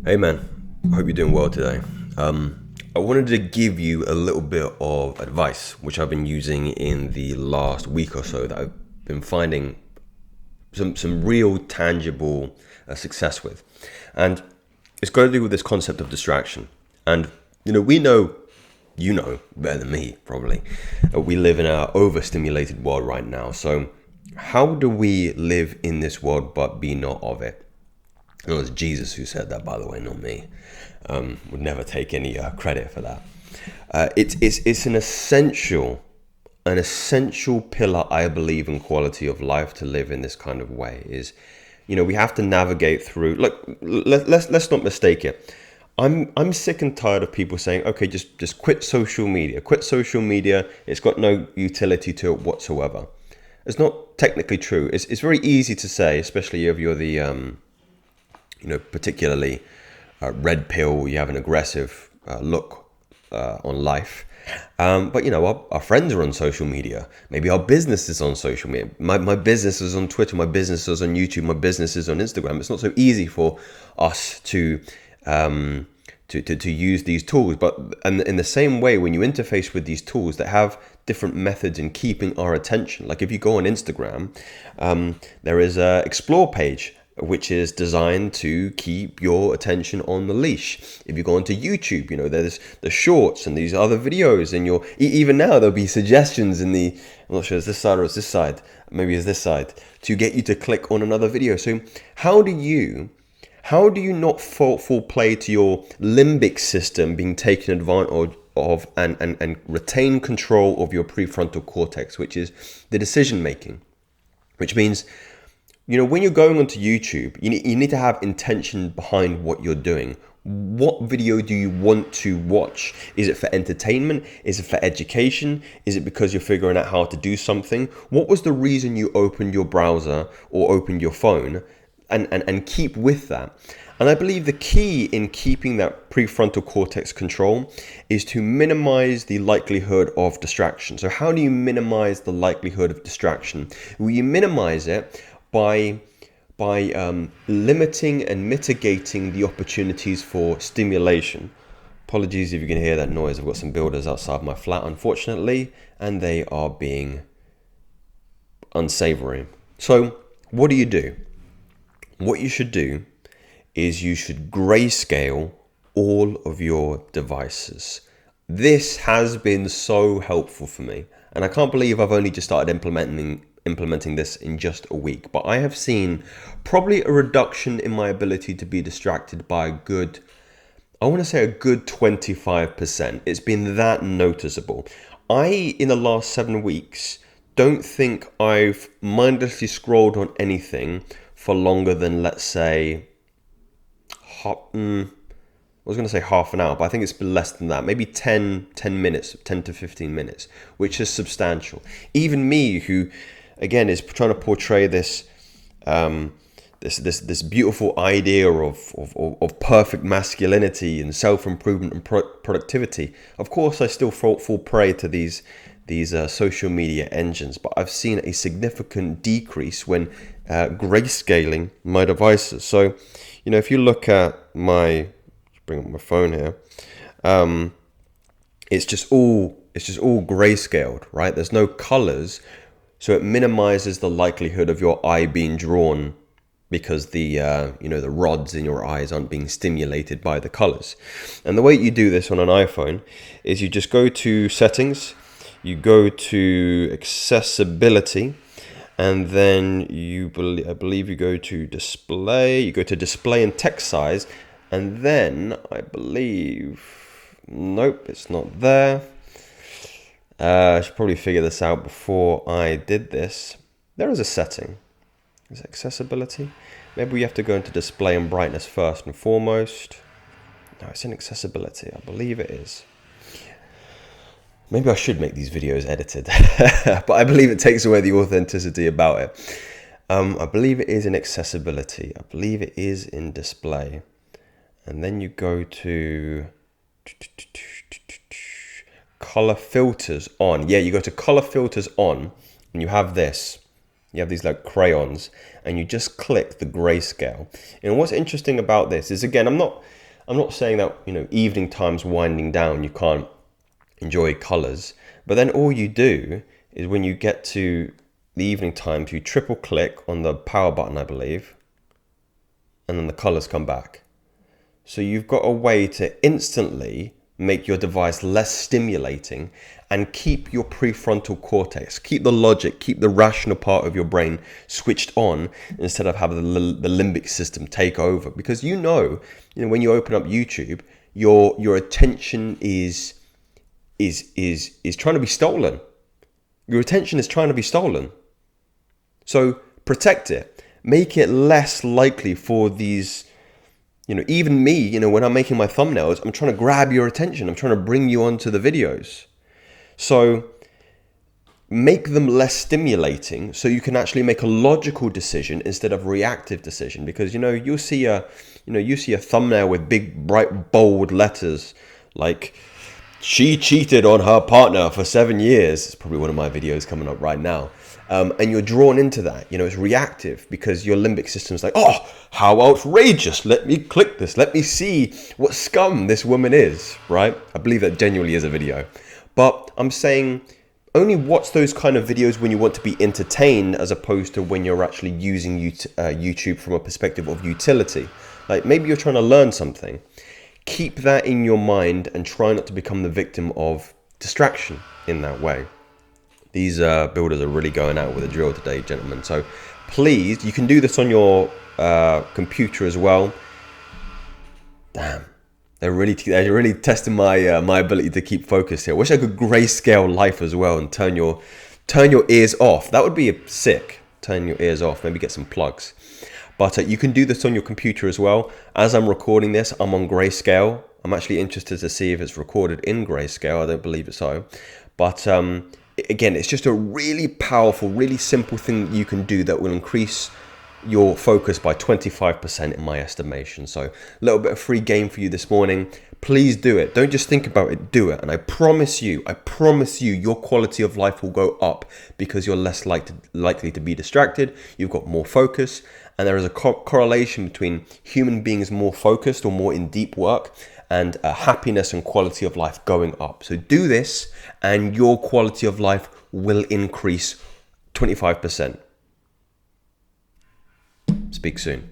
Hey man, I hope you're doing well today. I wanted to give you a little bit of advice, which I've been using in the last week or so that I've been finding some real tangible success with, and it's got to do with this concept of distraction. And we know, you know better than me probably, that we live in an overstimulated world right now. So, how do we live in this world but be not of it? It was Jesus who said that, by the way, not me. Would never take any credit for that. It's an essential pillar, I believe, in quality of life to live in this kind of way. Is, we have to navigate through. Look, let's not mistake it. I'm sick and tired of people saying, okay, just quit social media. Quit social media. It's got no utility to it whatsoever. It's not technically true. It's very easy to say, especially if you're the particularly red pill, you have an aggressive look on life. But our friends are on social media. Maybe our business is on social media. My business is on Twitter. My business is on YouTube. My business is on Instagram. It's not so easy for us to use these tools. But in the same way, when you interface with these tools that have different methods in keeping our attention, like if you go on Instagram, there is a explore page, which is designed to keep your attention on the leash. If you go onto YouTube, there's the shorts and these other videos, and even now there'll be suggestions in the, I'm not sure it's this side or it's this side, maybe it's this side, to get you to click on another video. So how do you not fall play to your limbic system being taken advantage of and retain control of your prefrontal cortex, which is the decision making, which means, when you're going onto YouTube, you need to have intention behind what you're doing. What video do you want to watch? Is it for entertainment? Is it for education? Is it because you're figuring out how to do something? What was the reason you opened your browser or opened your phone? And keep with that. And I believe the key in keeping that prefrontal cortex control is to minimize the likelihood of distraction. So how do you minimize the likelihood of distraction? Well, you minimize it by limiting and mitigating the opportunities for stimulation. Apologies if you can hear that noise. I've got some builders outside my flat, unfortunately, and they are being unsavory. So what do you do? What you should do is you should grayscale all of your devices. This has been so helpful for me, and I can't believe I've only just started implementing this in just a week, but I have seen probably a reduction in my ability to be distracted by a good 25%. It's been that noticeable. In the last 7 weeks, don't think I've mindlessly scrolled on anything for longer than, let's say, I was going to say half an hour, but I think it's been less than that. Maybe 10 minutes, 10 to 15 minutes, which is substantial. Even me, who, again, is trying to portray this this beautiful idea of perfect masculinity and self-improvement and productivity. Of course, I still fall prey to these social media engines, but I've seen a significant decrease when grayscaling my devices. So, if you look at bring up my phone here, it's just all grayscaled, right? There's no colors, so it minimizes the likelihood of your eye being drawn because the rods in your eyes aren't being stimulated by the colors. And the way you do this on an iPhone is you just go to settings, you go to accessibility, and then I believe you go to display, and text size, and then I believe, nope, it's not there. I should probably figure this out before I did this. There is a setting. Is it accessibility? Maybe we have to go into display and brightness first and foremost. No, it's in accessibility. I believe it is. Maybe I should make these videos edited, but I believe it takes away the authenticity about it. I believe it is in accessibility. I believe it is in display. And then you go to color filters on. Yeah, you go to color filters on, and you have this. You have these like crayons, and you just click the grayscale. And what's interesting about this is, again, I'm not saying that, evening time's winding down, you can't enjoy colors. But then all you do is when you get to the evening times, you triple click on the power button, I believe, and then the colors come back. So you've got a way to instantly make your device less stimulating and keep your prefrontal cortex, keep the logic, keep the rational part of your brain switched on instead of having the limbic system take over. Because when you open up YouTube, your attention is trying to be stolen. Your attention is trying to be stolen. So protect it. Make it less likely for these, even me, when I'm making my thumbnails, I'm trying to grab your attention. I'm trying to bring you onto the videos. So make them less stimulating so you can actually make a logical decision instead of reactive decision. Because, you'll see a thumbnail with big, bright, bold letters like, "She cheated on her partner for 7 years." It's probably one of my videos coming up right now. And you're drawn into that. It's reactive because your limbic system is like, "Oh, how outrageous. Let me click this. Let me see what scum this woman is," right? I believe that genuinely is a video. But I'm saying only watch those kind of videos when you want to be entertained, as opposed to when you're actually using YouTube from a perspective of utility. Like maybe you're trying to learn something. Keep that in your mind and try not to become the victim of distraction in that way. These builders are really going out with a drill today, gentlemen. So please, you can do this on your computer as well. Damn, they're really testing my my ability to keep focused here. I wish I could grayscale life as well and turn your ears off. That would be sick. Turn your ears off. Maybe get some plugs. But you can do this on your computer as well. As I'm recording this, I'm on grayscale. I'm actually interested to see if it's recorded in grayscale. I don't believe it so. But again, it's just a really powerful, really simple thing that you can do that will increase your focus by 25% in my estimation. So a little bit of free game for you this morning. Please do it. Don't just think about it, do it. And I promise you, your quality of life will go up because you're less likely to be distracted. You've got more focus. And there is a correlation between human beings more focused or more in deep work and happiness and quality of life going up. So do this and your quality of life will increase 25%. Speak soon.